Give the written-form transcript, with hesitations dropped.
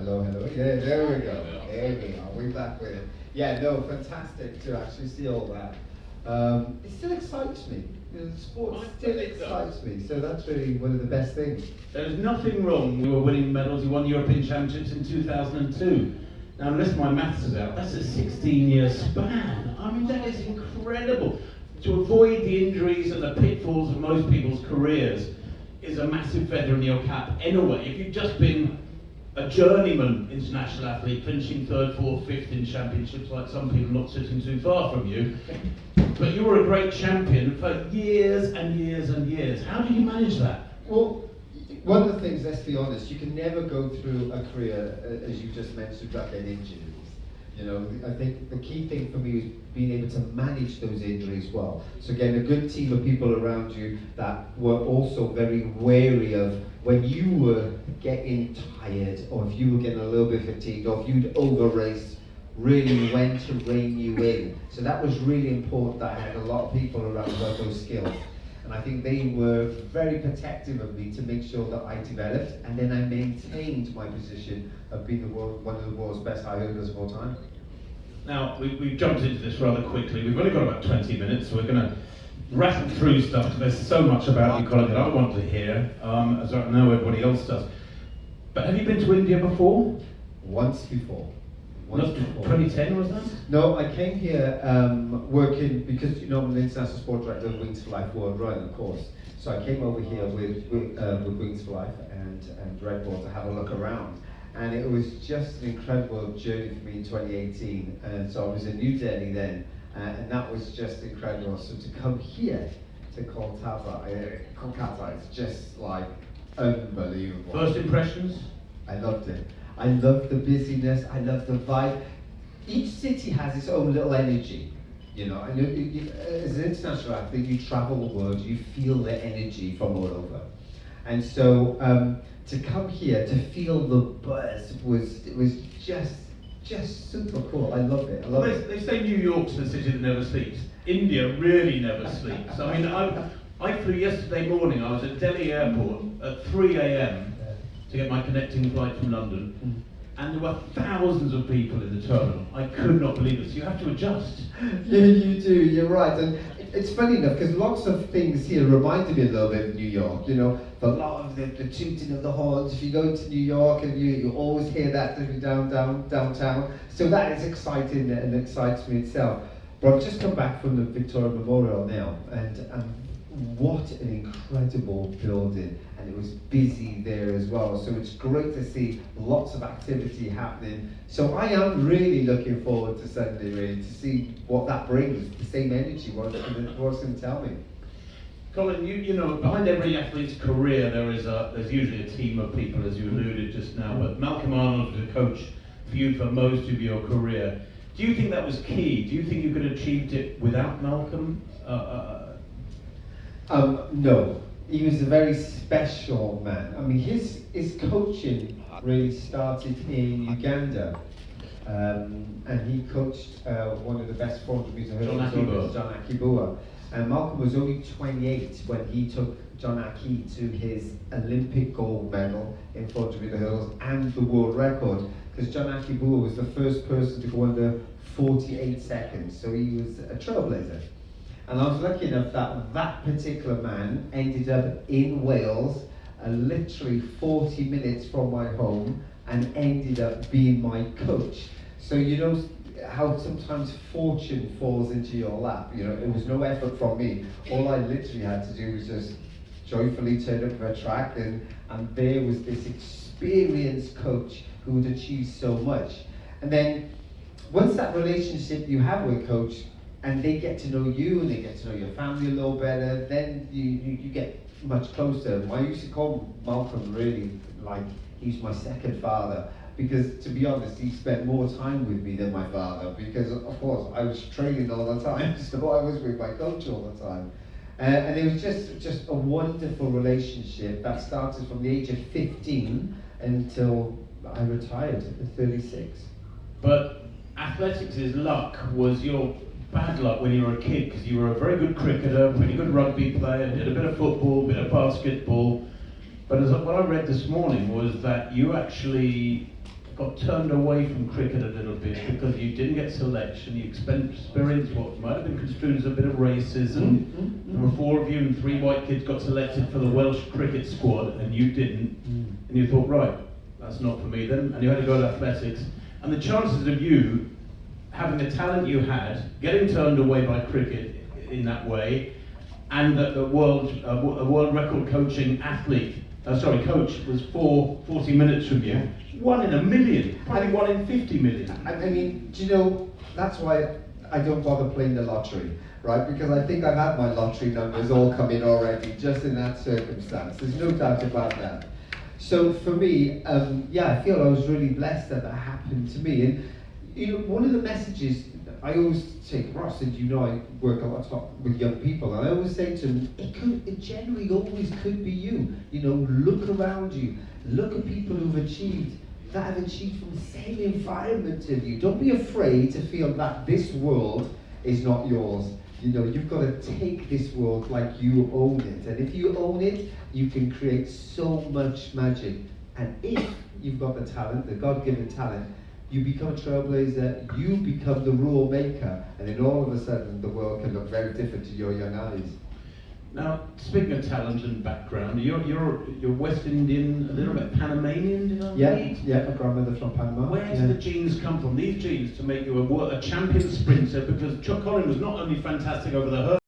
Hello, hello. Yeah, there we go. There we are. We're back with it. Yeah, no, fantastic to actually see all that. It still excites me. You know, the sport still excites me. So that's really one of the best things. There's nothing wrong. You were winning medals. You won European Championships in 2002. Now, unless my maths is out, that's a 16-year span. I mean, that is incredible. To avoid the injuries and the pitfalls of most people's careers is a massive feather in your cap. Anyway, if you've just been a journeyman international athlete, finishing third, fourth, fifth in championships, like some people not sitting too far from you, but you were a great champion for years and years and years. How do you manage that? Well, one of the things, let's be honest, you can never go through a career, as you just mentioned, without getting injuries. You know, I think the key thing for me is being able to manage those injuries well. So getting a good team of people around you that were also very wary of when you were getting tired, or if you were getting a little bit fatigued, or if you'd over-raced, really when to rein you in. So that was really important, that I had a lot of people around who had those skills. And I think they were very protective of me to make sure that I developed, and then I maintained my position of being one of the world's best high hurdlers of all time. Now, we've jumped into this rather quickly. We've only got about 20 minutes, so we're going to rattle through stuff. There's so much about you, Colin, that I want to hear, as I know everybody else does. But have you been to India before? Once before. 2010 was that? No, I came here working, because you know I'm the international sport director of Wings for Life Worldwide, of course. So I came over here with Wings for Life and Red Bull to have a look around. And it was just an incredible journey for me in 2018. And so I was in New Delhi then, and that was just incredible. So to come here to Kolkata, it's just like unbelievable. First impressions? I loved it. I love the busyness, I love the vibe. Each city has its own little energy, you know, and as an international athlete, you travel the world, you feel the energy from all over. And so to come here, to feel the buzz was just super cool. I love it. They say New York's the city that never sleeps. India really never sleeps. I mean, I flew yesterday morning, I was at Delhi airport at 3 a.m. to get my connecting flight from London, and there were thousands of people in the terminal. I could not believe it. So you have to adjust. Yeah, you do, you're right. And it's funny enough, because lots of things here reminded me a little bit of New York, you know, a lot of the tooting of the horns. If you go to New York, and you always hear that downtown. So that is exciting and excites me itself. But I've just come back from the Victoria Memorial now, and what an incredible building, and it was busy there as well, so it's great to see lots of activity happening. So I am really looking forward to Sunday, really, to see what that brings, the same energy, what it's going to tell me. Colin, you know, behind every athlete's career there's usually a team of people, as you alluded just now, but Malcolm Arnold was a coach for you for most of your career. Do you think that was key? Do you think you could have achieved it without Malcolm? No, he was a very special man. I mean, his coaching really started in Uganda, and he coached one of the best 400 meter hurdlers, John Akibua. And Malcolm was only 28 when he took John Aki to his Olympic gold medal in 400 meter hurdles and the world record, because John Akibua was the first person to go under 48 seconds, so he was a trailblazer. And I was lucky enough that that particular man ended up in Wales, literally 40 minutes from my home, and ended up being my coach. So you know how sometimes fortune falls into your lap. You know, it was no effort from me. All I literally had to do was just joyfully turn up for a track, and there was this experienced coach who had achieved so much. And then once that relationship you have with a coach, and they get to know you, and they get to know your family a little better, then you get much closer. I used to call Malcolm really like he's my second father, because to be honest, he spent more time with me than my father, because of course I was training all the time, so I was with my coach all the time. And it was just a wonderful relationship that started from the age of 15 until I retired at 36. But athletics is luck. Was your bad luck when you were a kid, because you were a very good cricketer, pretty good rugby player, did a bit of football, a bit of basketball, but what I read this morning was that you actually got turned away from cricket a little bit because you didn't get selection, you experienced what might have been construed as a bit of racism. There were 4 of you and 3 white kids got selected for the Welsh cricket squad and you didn't. And you thought, right, that's not for me then, and you had to go to athletics. And the chances of you having the talent you had, getting turned away by cricket in that way, and that a world record coaching coach was 40 minutes from you. 1 in a million, probably 1 in 50 million. I mean, do you know, that's why I don't bother playing the lottery, right? Because I think I've had my lottery numbers all come in already, just in that circumstance. There's no doubt about that. So for me, I feel I was really blessed that that happened to me. And you know, one of the messages I always say, Ross, and you know I work a lot with young people, and I always say to them, it generally always could be you. You know, look around you, look at people who've achieved, that have achieved from the same environment as you. Don't be afraid to feel that this world is not yours. You know, you've got to take this world like you own it. And if you own it, you can create so much magic. And if you've got the talent, the God-given talent, you become a trailblazer, you become the rule maker, and then all of a sudden the world can look very different to your young eyes. Now, speaking of talent and background, you're West Indian, a little bit Panamanian, did I read? Yeah, my grandmother from Panama. Where do the genes come from? These genes to make you a champion sprinter, because Colin was not only fantastic over the hurdles,